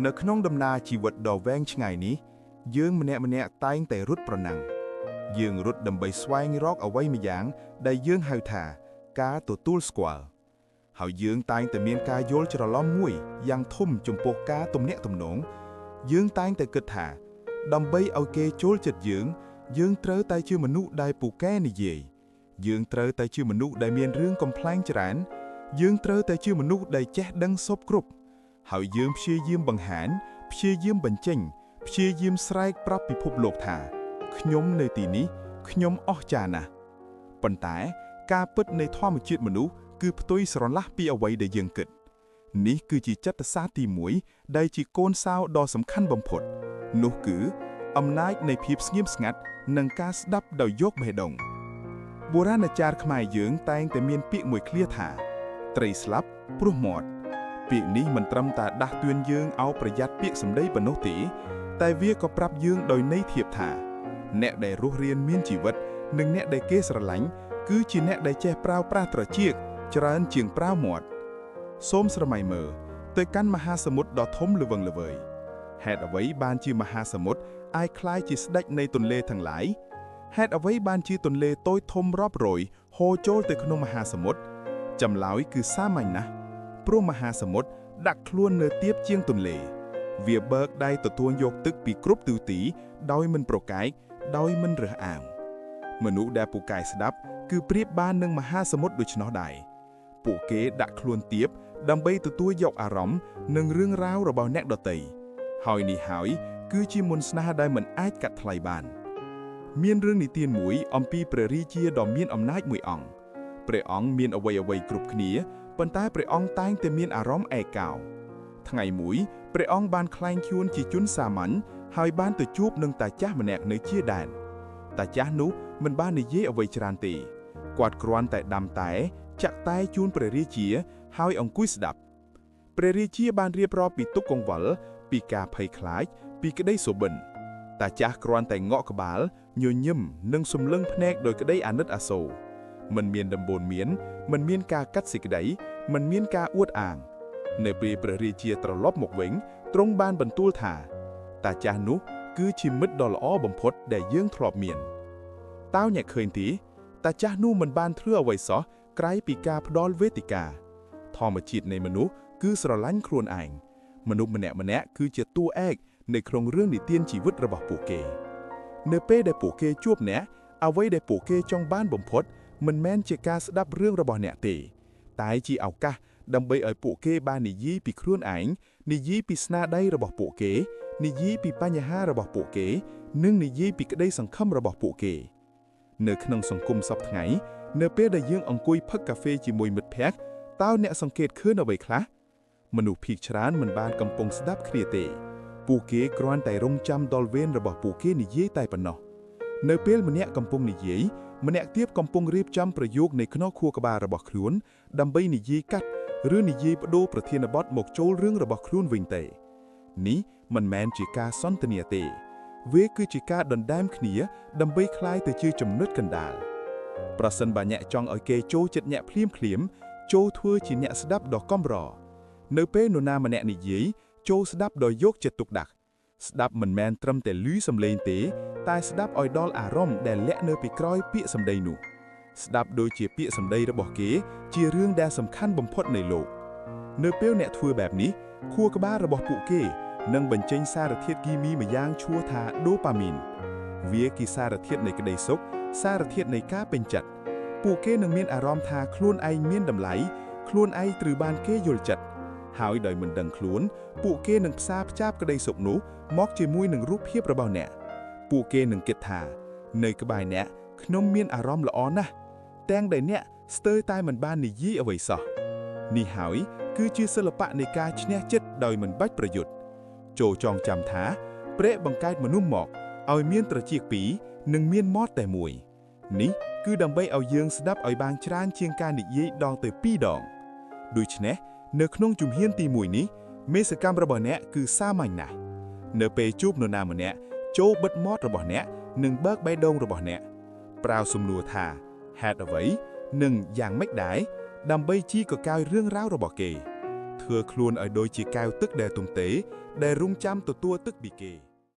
នៅក្នុងដំណើរជីវិតដ៏វែងឆ្ងាយនេះយើងម្នាក់តែងតែរត់ប្រណាំងយើងរត់ដើម្បីស្វែងរកអ្វីម្យ៉ាងដែលយើងហៅថាការទទួលស្គាល់ហើយយើងតែងតែមានការយល់ច្រឡំមួយយ៉ាងធំចំពោះការទំនាក់ទំនងយើងតែងតែគិតថាដើម្បីឲ្យគេចូលចិត្តយើងត្រូវតែជាមនុស្សដែលពូកែនិយាយយើងត្រូវតែជាមនុស្សដែលមានរឿងកំប្លែងច្រើនយើងត្រូវតែជាមនុស្សដែលចេះដឹងសពគ្រប់ហើយយើងព្យាយាមបង្ហាញព្យាយាមបញ្ចេញព្យាយាមស្រែកប្រាប់ពិភពលោកថាខ្ញុំនៅទីនេះខ្ញុំអស្ចារ្យណាស់ប៉ុន្តែការពិតនៃធម្មជាតិមនុស្សគឺផ្ទុយស្រឡះពីអ្វីដែលយើងគិតនេះគឺជាចិត្តសាស្ត្រទី1ដែលជាកូនសោដ៏សំខាន់បំផុតនោះគឺអំណាចនៃភាពស្ងៀមស្ងាត់និងការស្ដាប់ដោយយកបេះដូងបុរាណអាចារ្យខ្មែរយើងតែងតែមានពាក្យមួយឃ្លាថាត្រីស្លាប់ព្រោះមាត់ពាក្យនេះមិនត្រឹមតែដាស់តឿនយើងឲ្យប្រយ័ត្នពាក្យសម្ដីប៉ុណ្ណោះទេតែវាក៏ប្រាប់យើងដោយន័យធៀបថាអ្នកដែលរស់រានមានជីវិតនិងអ្នកដែលគេស្រឡាញ់គឺជាអ្នកដែលចេះប្រើប្រាស់ត្រចៀកច្រើនជាងប្រើមាត់សូមស្រមៃមើលទៅកាន់មហាសមុទ្រដ៏ធំល្វឹងល្វើយហេតុអ្វីបានជាមហាសមុទ្រអាចក្លាយជាស្ដេចនៃទន្លេទាំងឡាយហេតុអ្វីបានជាទន្លេតូចធំរាប់រយហូរចូលទៅក្នុងមហាសមុទ្រចម្លើយគឺសាមញ្ញណាស់ព្រោះមហាសមុទ្រដាក់ខ្លួននៅទាបជាងទន្លេវាបើកដៃទទួលយកទឹកពីគ្រប់ទិសទីដោយមិនប្រកែកដោយមិនរើសអើងមនុស្សដែលពូកែស្ដាប់គឺប្រៀបបាននឹងមហាសមុទ្រដូច្នោះដែរពួកគេដាក់ខ្លួនទាបដើម្បីទទួលយកអារម្មណ៍និងរឿងរ៉ាវរបស់អ្នកដទៃហើយនេះហើយគឺជាមន្តស្នេហ៍ដែលមិនអាចកាត់ថ្លៃបានមានរឿងនិទានមួយអំពីព្រះរាជាដ៏មានអំណាចមួយអង្គព្រះអង្គមានអ្វីគ្រប់គ្នាប៉ុន្តែព្រះអង្គតែងតែមានអារម្មណ៍ឯកោថ្ងៃមួយព្រះអង្គបានក្លែងខ្លួនជាជនសាមញ្ញហើយបានទៅជួបនឹងតាចាស់ម្នាក់នៅជាដែនតាចាស់នោះមិនបាននិយាយអ្វីច្រើនទេគាត់គ្រាន់តែដាំតែចាក់តែជូនព្រះរាជាហើយអង្គុយស្ដាប់ព្រះរាជាបានរៀបរាប់ពីទុក្ខកង្វល់ពីការភ័យខ្លាចពីក្តីសុបិនតាចាស់គ្រាន់តែងក់ក្បាលញញឹមនិងសំឡឹងភ្នែកដោយក្តីអាណិតអាសូរមិនមានដំបូន្មានមិនមានការកាត់សេចក្តីមិនមានការអួតអាងនៅពេលព្រះរាជាត្រឡប់មកវិញទ្រង់បានបន្ទូលថាតាចាស់នោះគឺជាមិត្តដ៏ល្អបំផុតដែលយើងធ្លាប់មានតើអ្នកឃើញទេតាចាស់នោះមិនបានធ្វើអ្វីសោះក្រៅពីការផ្ដល់វេទិកាធម្មជាតិនៃមនុស្សគឺស្រឡាញ់ខ្លួនឯងមនុស្សម្នាក់គឺជាតួឯកនៅក្នុងរឿងនិទានជីវិតរបស់ពួកគេនៅពេលដែលពួកគេជួបអ្នកអ្វីដែលពួកគេចង់បានបំផុតមិនមែនជាការស្ដាប់រឿងរបស់អ្នកទេតែជាឱកាសដើម្បីឲ្យពួកគេបាននិយាយពីខ្លួនឯងនិយាយពីស្នាដៃរបស់ពួកគេនិយាយពីបញ្ហារបស់ពួកគេនិងនិយាយពីក្តីសង្ឃឹមរបស់ពួកគេនៅក្នុងសង្គមសពថ្ងៃនៅពេលដែលយើងអង្គុយផឹកកាហ្វេជាមួយមិត្តភក្តិតើអ្នកសង្កេតឃើញអ្វីខ្លះមនុស្សភាគច្រើនមិនបានកំពុងស្ដាប់គ្នាទេពួកគេគ្រាន់តែរង់ចាំដល់វេនរបស់ពួកគេនិយាយតែប៉ុណ្ណោះនៅពេលម្នាក់កំពុងនិយាយម្នាក់ទៀតកំពុងរៀបចំប្រយោគនៃខ្នោះខួរក្បាលរបស់ខ្លួនដើម្បីនិយាយកាត់ឬនិយាយបដូរប្រធានបទមកចូលរឿងរបស់ខ្លួនវិញទេនេះមិនមែនជាការសន្ទនាទេវាគឺជាការដណ្ដើមគ្នាដើម្បីក្លាយទៅជាចំណុចកណ្ដាលប្រសិនបើអ្នកចង់ឲ្យគេចូលចិត្តអ្នកភ្លាមចូលធ្វើជាអ្នកស្ដាប់ដ៏កំរនៅពេលនរណាម្នាក់និយាយចូលស្ដាប់ដោយយកចិត្តទុកដាក់ស្ដាប់មិនមែនត្រឹមតែឮសំឡេងទេតែស្ដាប់ឲ្យដល់អារម្មណ៍ដែលលាក់នៅពីក្រោយពាក្យសម្ដីនោះស្ដាប់ដូចជាពាក្យសម្ដីរបស់គេជារឿងដែលសំខាន់បំផុតនៃលោកនៅពេលអ្នកធ្វើបែបនេះខួរក្បាលរបស់ពួកគេនឹងបញ្ចេញសារធាតុគីមីម្យ៉ាងឈ្មោះថាដូប៉ាមីនវាគឺសារធាតុនៃក្តីសុខសារធាតុនៃការពេញចិត្តពួកគេនឹងមានអារម្មណ៍ថាខ្លួនឯងមានតម្លៃខ្លួនឯងត្រូវបានគេយល់ចិត្តហើយដោយមិនដឹងខ្លួនពួកគេនឹងផ្សារភ្ជាប់ក្តីសុខនោះមកជាមួយនឹងរូបភាពរបស់អ្នកពួកគេនឹងគិតថានៅក្បែរអ្នកខ្ញុំមានអារម្មណ៍ល្អណាស់ទាំងដែលអ្នកស្ទើរតែមិនបាននិយាយអ្វីសោះនេះហើយគឺជាសិល្បៈនៃការឈ្នះចិត្តដោយមិនបាច់ប្រយុទ្ធចូលចងចាំថាព្រះបង្កើតមនុស្សមកឲ្យមានត្រចៀកពីរនិងមានមាត់តែមួយនេះគឺដើម្បីឲ្យយើងស្ដាប់ឲ្យបានច្រើនជាងការនិយាយដល់ទៅ2ដងដូច្នេះនៅក្នុងជំហានទី1នេះមេសកម្មរបស់អ្នកគឺសាមញ្ញណាស់នៅពេលជួបនរណាម្នាក់ចូលបិទមាត់របស់អ្នកនិងបើកបេះដូងរបស់អ្នកប្រើសំណួរថាហេតុអ្វីនិងយ៉ាងម៉េចដែរដើម្បីជីកកកាយរឿងរ៉ាវរបស់គេធ្វើ ធ្វើខ្លួនឲ្យដូចជាកែវទឹកដែលទំទេដែលរងចាំទទួលទឹកពីគេ